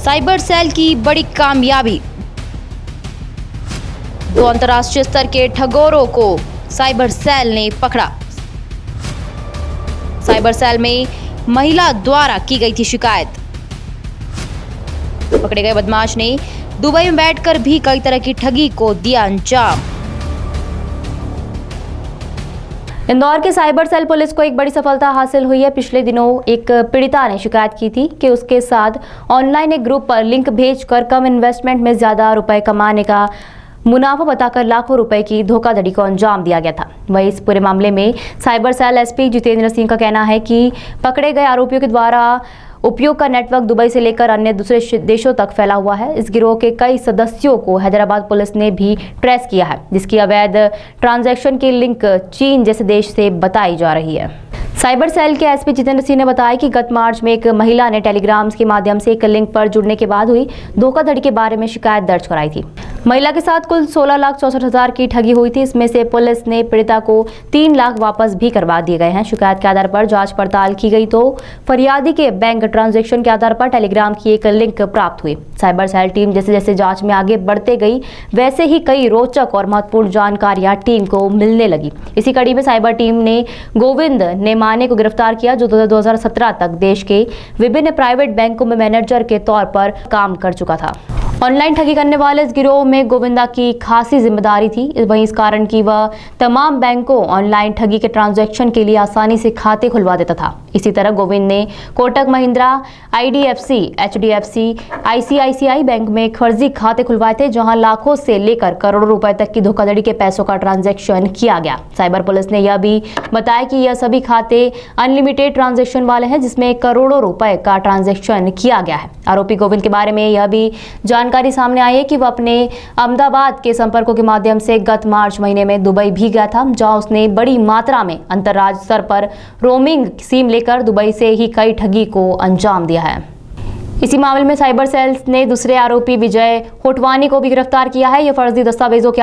Cyber cell की बड़ी कामयाबी। 2 अंतर्राष्ट्रीय स्तर के ठगोरों को साइबर सेल ने पकड़ा। साइबर सेल में महिला द्वारा की गई थी शिकायत। पकड़े गए बदमाश ने दुबई में बैठकर भी कई तरह की ठगी को दिया अंजाम। इंदौर के साइबर सेल पुलिस को एक बड़ी सफलता हासिल हुई है। पिछले दिनों एक पीड़िता ने शिकायत की थी कि उसके साथ ऑनलाइन एक ग्रुप पर लिंक भेजकर कम इन्वेस्टमेंट में ज्यादा रुपए कमाने का मुनाफा बताकर लाखों रुपए की धोखाधड़ी को अंजाम दिया गया था। वहीं इस पूरे मामले में cyber cell SP Jitendra Singh का कहना है कि पकड़े गए आरोपियों के द्वारा उपयोग का नेटवर्क दुबई से लेकर अन्य दूसरे देशों तक फैला हुआ है। इस गिरोह के कई सदस्यों को हैदराबाद पुलिस ने भी ट्रेस किया है, जिसकी अवैध ट्रांजैक्शन की लिंक चीन जैसे देश से बताई जा रही है। साइबर सेल के एसपी जितेंद्र सिंह ने बताया कि गत मार्च में एक महिला ने टेलीग्राम के माध्यम से एक लिंक पर जुड़ने के बाद हुई धोखाधड़ी के बारे में शिकायत दर्ज कराई थी। महिला के साथ कुल 16,64,000 की ठगी हुई थी। इसमें से पुलिस ने पीड़िता को 3 लाख वापस भी करवा दिए गए हैं। शिकायत के आधार पर जांच पड़ताल की गई तो फरियादी के बैंक ट्रांजैक्शन के आधार पर टेलीग्राम की एक लिंक प्राप्त हुई। साइबर सेल टीम जैसे जैसे जांच में आगे बढ़ते गई वैसे ही कई रोचक और महत्वपूर्ण जानकारियां टीम को मिलने लगी। इसी कड़ी में साइबर टीम ने गोविंद नेमाने को गिरफ्तार किया, जो 2017 तक देश के विभिन्न प्राइवेट बैंकों में मैनेजर के तौर पर काम कर चुका था। ऑनलाइन ठगी करने वाले इस गिरोह में गोविंदा की खासी जिम्मेदारी थी। वहीं इस कारण की वह तमाम बैंकों ऑनलाइन ठगी के ट्रांजैक्शन के लिए आसानी से खाते खुलवा देता था। इसी तरह गोविंद ने Kotak Mahindra, IDFC, HDFC, ICICI bank में फर्जी खाते खुलवाए थे, जहां लाखों से लेकर करोड़ों रुपए तक की धोखाधड़ी के पैसों का ट्रांजैक्शन किया गया। साइबर पुलिस ने यह भी बताया कि यह सभी खाते अनलिमिटेड ट्रांजैक्शन वाले हैं, जिसमें करोड़ों रुपए का ट्रांजैक्शन किया गया है। आरोपी गोविंद के बारे में यह भी जानकारी सामने आई है कि वह अपने अहमदाबाद के संपर्कों के माध्यम से गत मार्च महीने में दुबई भी गया था, जहां उसने बड़ी मात्रा में अंतर्राज्यीय स्तर पर रोमिंग सिम लेकर दुबई से ही कई ठगी को अंजाम दिया है। इसी मामले में साइबर सेल ने दूसरे आरोपी विजय होटवानी को भी गिरफ्तार किया है। यह फर्जी दस्तावेजों के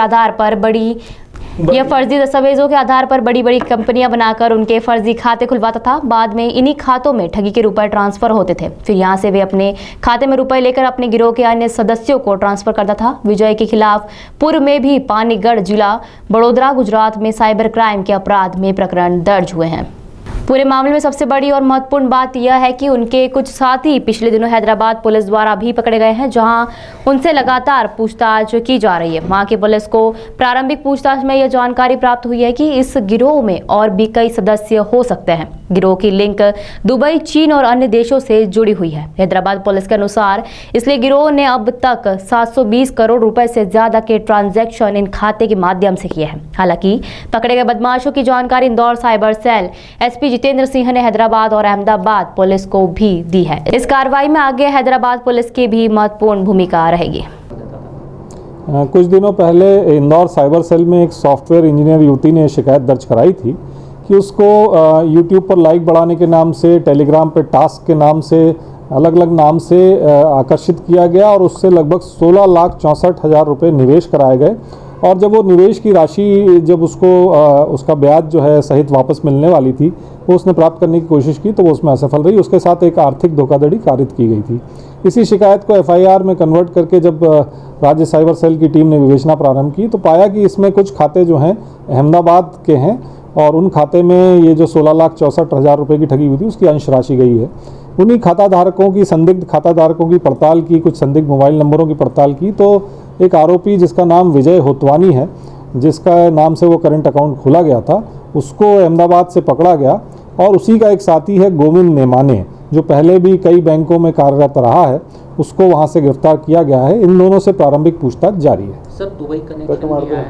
आधार पर बड़ी बड़ी कंपनियां बनाकर उनके फर्जी खाते खुलवाता था। बाद में इन्हीं खातों में ठगी के रुपए ट्रांसफर होते थे। फिर यहां से वे अपने खाते में रुपए लेकर अपने गिरोह के अन्य सदस्यों को ट्रांसफर करता था। विजय के खिलाफ पूर्व में भी पानीगढ़ जिला बड़ोदरा गुजरात में साइबर क्राइम के अपराध में प्रकरण दर्ज हुए हैं। पूरे मामले में सबसे बड़ी और महत्वपूर्ण बात यह है कि उनके कुछ साथी पिछले दिनों हैदराबाद पुलिस द्वारा भी पकड़े गए हैं, जहां उनसे लगातार पूछताछ की जा रही है। वहां की पुलिस को प्रारंभिक पूछताछ में यह जानकारी प्राप्त हुई है कि इस गिरोह में और भी कई सदस्य हो सकते हैं। गिरोह की लिंक दुबई, चीन और अन्य देशों से जुड़ी हुई है। हैदराबाद पुलिस के अनुसार इसलिए गिरोह ने अब तक 720 करोड़ रुपए से ज्यादा के ट्रांजैक्शन इन खाते के माध्यम से किए हैं। हालांकि पकड़े गए बदमाशों की जानकारी Indore cyber cell SP Jitendra Singh ने हैदराबाद और अहमदाबाद पुलिस को भी दी है। इस कार्रवाई में आगे हैदराबाद पुलिस की भी महत्वपूर्ण भूमिका रहेगी। कुछ दिनों पहले इंदौर साइबर सेल में एक सॉफ्टवेयर इंजीनियर युवती ने शिकायत दर्ज कराई थी कि उसको YouTube पर लाइक बढ़ाने के नाम से, टेलीग्राम पे टास्क के नाम से, अलग अलग नाम से आकर्षित किया गया और उससे लगभग 16,64,000 रुपये निवेश कराए गए। और जब वो निवेश की राशि जब उसको उसका ब्याज जो है सहित वापस मिलने वाली थी, वो उसने प्राप्त करने की कोशिश की तो वो उसमें असफल रही। उसके साथ एक आर्थिक धोखाधड़ी कारित की गई थी। इसी शिकायत को FIR में कन्वर्ट करके जब राज्य साइबर सेल की टीम ने विवेचना प्रारंभ की तो पाया कि इसमें कुछ खाते जो हैं अहमदाबाद के हैं और उन खाते में ये जो 16,64,000 रुपये की ठगी हुई थी उसकी अंश राशि गई है। उन्हीं खाताधारकों की, संदिग्ध खाताधारकों की पड़ताल की, कुछ संदिग्ध मोबाइल नंबरों की पड़ताल की तो एक आरोपी जिसका नाम विजय होतवानी है, जिसका नाम से वो करंट अकाउंट खोला गया था, उसको अहमदाबाद से पकड़ा गया। और उसी का एक साथी है गोविंद नेमाने, जो पहले भी कई बैंकों में कार्यरत रहा है, उसको वहाँ से गिरफ्तार किया गया है। इन दोनों से प्रारंभिक पूछताछ जारी है। सर, दुबई कनेक्शन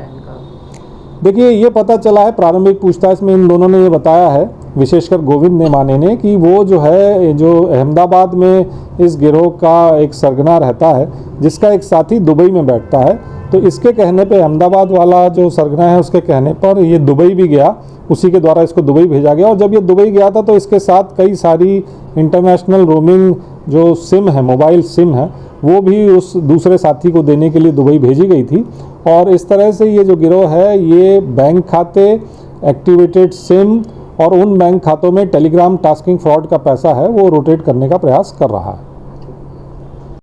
देखिए, ये पता चला है प्रारंभिक पूछताछ में इन दोनों ने ये बताया है, विशेषकर गोविंद नेमाने ने, कि वो जो है जो अहमदाबाद में इस गिरोह का एक सरगना रहता है, जिसका एक साथी दुबई में बैठता है। तो इसके कहने पे अहमदाबाद वाला जो सरगना है उसके कहने पर ये दुबई भी गया, उसी के द्वारा इसको दुबई भेजा गया। और जब ये दुबई गया था तो इसके साथ कई सारी इंटरनेशनल रोमिंग जो सिम है, मोबाइल सिम है, वो भी उस दूसरे साथी को देने के लिए दुबई भेजी गई थी। और इस तरह से ये जो गिरोह है ये बैंक खाते, एक्टिवेटेड सिम और उन बैंक खातों में टेलीग्राम टास्किंग फ्रॉड का पैसा है वो रोटेट करने का प्रयास कर रहा है।